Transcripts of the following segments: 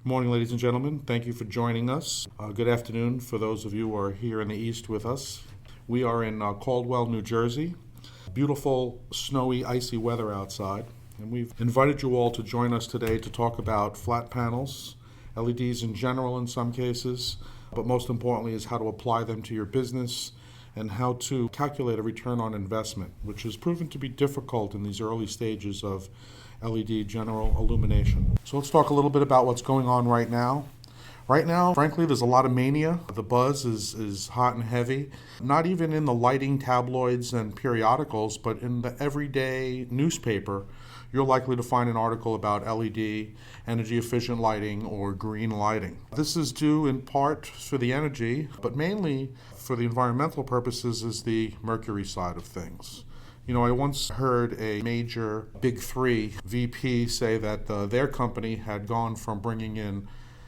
Good morning, ladies and gentlemen. Thank you for joining us. Good afternoon for those of you who are here in the East with us. We are in Caldwell, New Jersey. Beautiful, snowy, icy weather outside. And we've invited you all to join us today to talk about flat panels, LEDs in general in some cases, but most importantly is how to apply them to your business and how to calculate a return on investment, which has proven to be difficult in these early stages of LED general illumination. So let's talk a little bit about what's going on right now. Right now, frankly, there's a lot of mania. The buzz is hot and heavy, not even in the lighting tabloids and periodicals, but in the everyday newspaper, you're likely to find an article about LED, energy efficient lighting, or green lighting. This is due in part for the energy, but mainly for the environmental purposes is the mercury side of things. You know, I once heard a major Big Three VP say that their company had gone from bringing in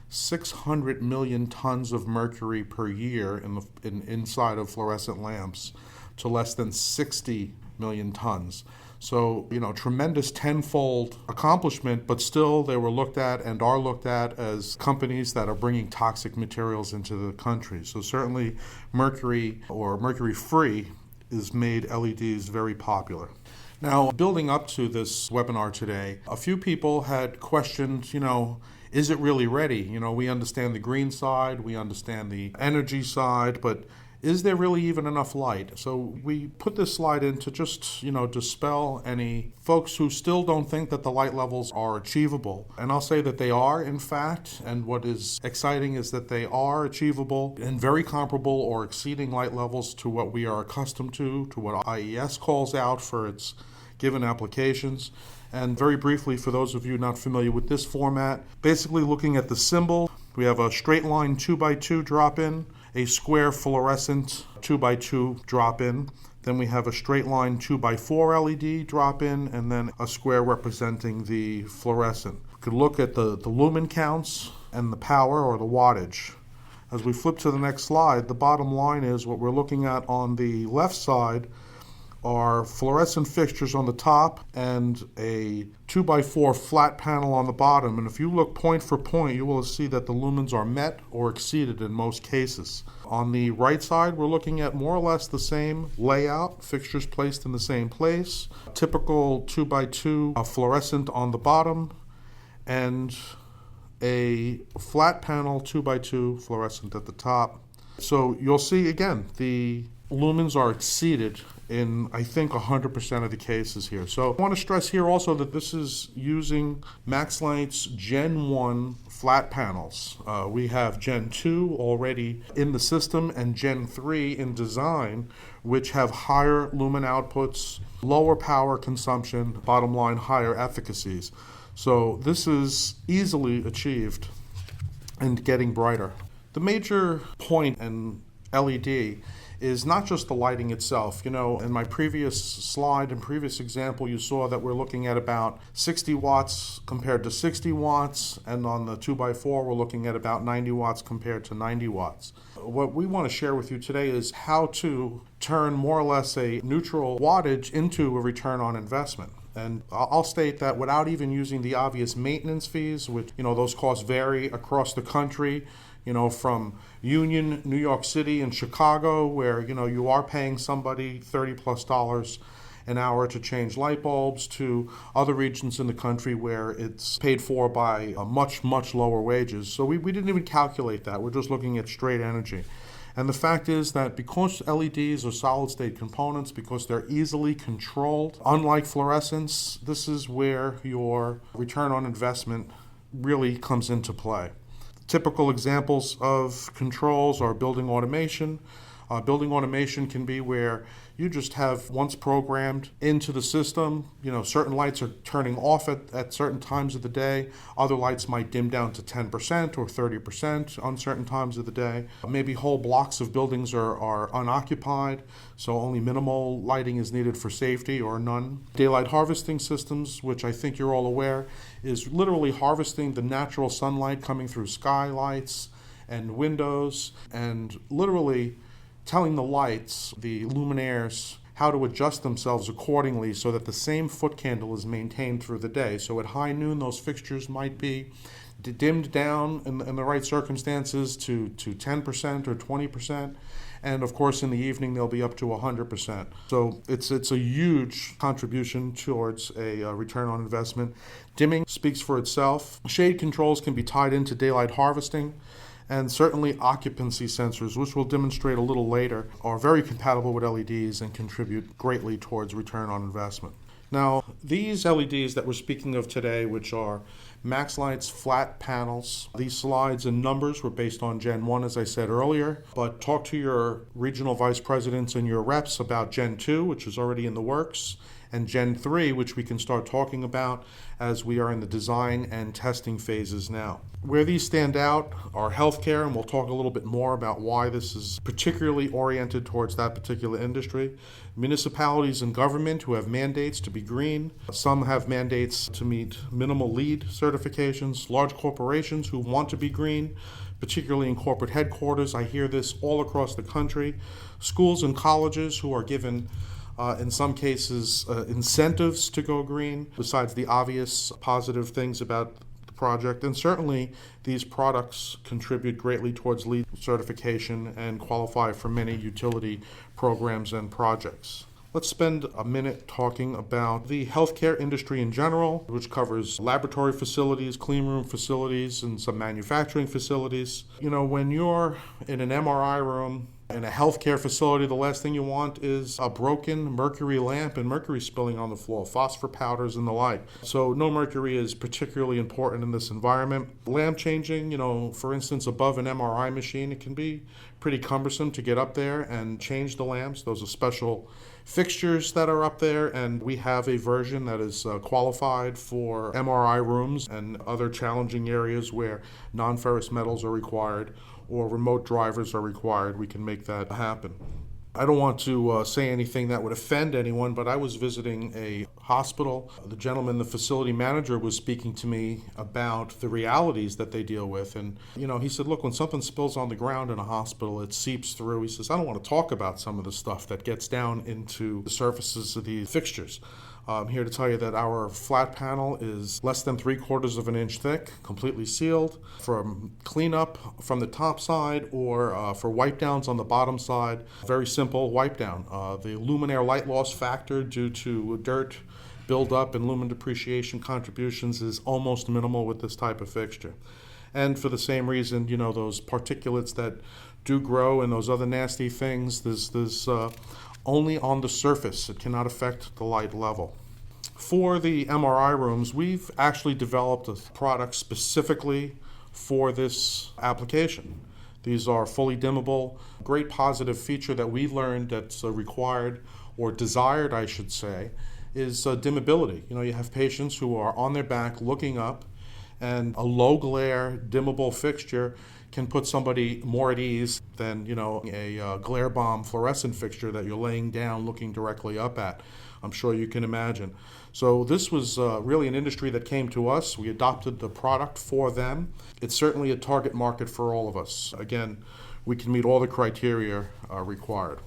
600 million tons of mercury per year inside of fluorescent lamps to less than 60 million tons. So, tremendous tenfold accomplishment, but still they were looked at and are looked at as companies that are bringing toxic materials into the country. So certainly mercury or mercury-free has made LEDs very popular. Now, building up to this webinar today, a few people had questioned, is it really ready? We understand the green side, we understand the energy side, but is there really even enough light? So we put this slide in to just, dispel any folks who still don't think that the light levels are achievable. And I'll say that they are, in fact, and what is exciting is that they are achievable and very comparable or exceeding light levels to what we are accustomed to what IES calls out for its given applications. And very briefly, for those of you not familiar with this format, basically looking at the symbol, we have a straight line 2x2 drop-in, a square fluorescent 2x2 drop-in, then we have a straight line 2x4 LED drop-in, and then a square representing the fluorescent. We could look at the lumen counts and the power or the wattage. As we flip to the next slide, the bottom line is what we're looking at on the left side are fluorescent fixtures on the top and a 2x4 flat panel on the bottom. And if you look point for point, you will see that the lumens are met or exceeded in most cases. On the right side, we're looking at more or less the same layout, fixtures placed in the same place, typical 2x2 fluorescent on the bottom, and a flat panel 2x2 fluorescent at the top. So you'll see again, the lumens are exceeded in, I think, 100% of the cases here. So I want to stress here also that this is using MaxLite's Gen 1 flat panels. We have Gen 2 already in the system and Gen 3 in design, which have higher lumen outputs, lower power consumption, bottom line, higher efficacies. So this is easily achieved and getting brighter. The major point in LED is not just the lighting itself. In my previous slide and previous example, you saw that we're looking at about 60 watts compared to 60 watts, and on the 2x4, we're looking at about 90 watts compared to 90 watts. What we want to share with you today is how to turn more or less a neutral wattage into a return on investment. And I'll state that without even using the obvious maintenance fees, which, those costs vary across the country, from Union, New York City, and Chicago, where, you are paying somebody $30+ an hour to change light bulbs, to other regions in the country where it's paid for by much, much lower wages. So we didn't even calculate that. We're just looking at straight energy. And the fact is that because LEDs are solid-state components, because they're easily controlled, unlike fluorescents, this is where your return on investment really comes into play. Typical examples of controls are building automation. Building automation can be where you just have once programmed into the system, certain lights are turning off at certain times of the day. Other lights might dim down to 10% or 30% on certain times of the day. Maybe whole blocks of buildings are unoccupied, so only minimal lighting is needed for safety or none. Daylight harvesting systems, which I think you're all aware, is literally harvesting the natural sunlight coming through skylights and windows and literally telling the lights, the luminaires, how to adjust themselves accordingly so that the same foot candle is maintained through the day. So at high noon, those fixtures might be dimmed down in the right circumstances to 10% or 20%. And of course, in the evening, they'll be up to 100%. So it's a huge contribution towards a return on investment. Dimming speaks for itself. Shade controls can be tied into daylight harvesting. And certainly occupancy sensors, which we'll demonstrate a little later, are very compatible with LEDs and contribute greatly towards return on investment. Now, these LEDs that we're speaking of today, which are MaxLite's flat panels, these slides and numbers were based on Gen 1, as I said earlier, but talk to your regional vice presidents and your reps about Gen 2, which is already in the works, and Gen 3, which we can start talking about as we are in the design and testing phases now. Where these stand out are healthcare, and we'll talk a little bit more about why this is particularly oriented towards that particular industry. Municipalities and government who have mandates to be green. Some have mandates to meet minimal LEED certifications. Large corporations who want to be green, particularly in corporate headquarters. I hear this all across the country. Schools and colleges who are given in some cases, incentives to go green, besides the obvious positive things about the project. And certainly, these products contribute greatly towards LEED certification and qualify for many utility programs and projects. Let's spend a minute talking about the healthcare industry in general, which covers laboratory facilities, clean room facilities, and some manufacturing facilities. You know, when you're in an MRI room, in a healthcare facility, the last thing you want is a broken mercury lamp and mercury spilling on the floor, phosphor powders and the like. So no mercury is particularly important in this environment. Lamp changing, for instance, above an MRI machine, it can be pretty cumbersome to get up there and change the lamps. Those are special fixtures that are up there, and we have a version that is qualified for MRI rooms and other challenging areas where non-ferrous metals are required or remote drivers are required. We can make that happen. I don't want to say anything that would offend anyone, but I was visiting a hospital. The gentleman, the facility manager, was speaking to me about the realities that they deal with. And, he said, look, when something spills on the ground in a hospital, it seeps through. He says, I don't want to talk about some of the stuff that gets down into the surfaces of the fixtures. I'm here to tell you that our flat panel is less than 3/4 of an inch thick, completely sealed. From cleanup from the top side or for wipe downs on the bottom side, very simple wipe down. The luminaire light loss factor due to dirt buildup and lumen depreciation contributions is almost minimal with this type of fixture. And for the same reason, those particulates that do grow and those other nasty things, there's only on the surface. It cannot affect the light level. For the MRI rooms, we've actually developed a product specifically for this application. These are fully dimmable. Great positive feature that we learned that's required, or desired, I should say, is dimmability. You have patients who are on their back looking up, and a low glare dimmable fixture can put somebody more at ease than a glare bomb fluorescent fixture that you're laying down looking directly up at. I'm sure you can imagine. So this was really an industry that came to us. We adopted the product for them. It's certainly a target market for all of us. Again, we can meet all the criteria required.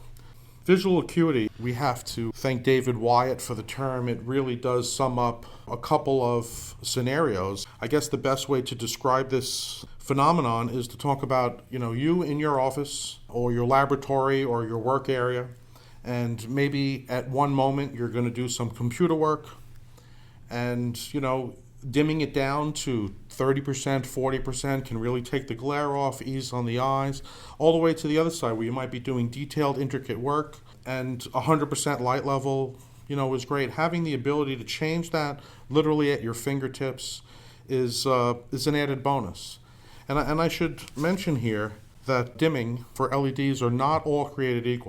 Visual acuity, we have to thank David Wyatt for the term. It really does sum up a couple of scenarios. I guess the best way to describe this phenomenon is to talk about, you in your office or your laboratory or your work area, and maybe at one moment you're going to do some computer work, and, dimming it down to 30%, 40% can really take the glare off, ease on the eyes, all the way to the other side where you might be doing detailed, intricate work, and 100% light level, is great. Having the ability to change that literally at your fingertips is an added bonus. And I should mention here that dimming for LEDs are not all created equal.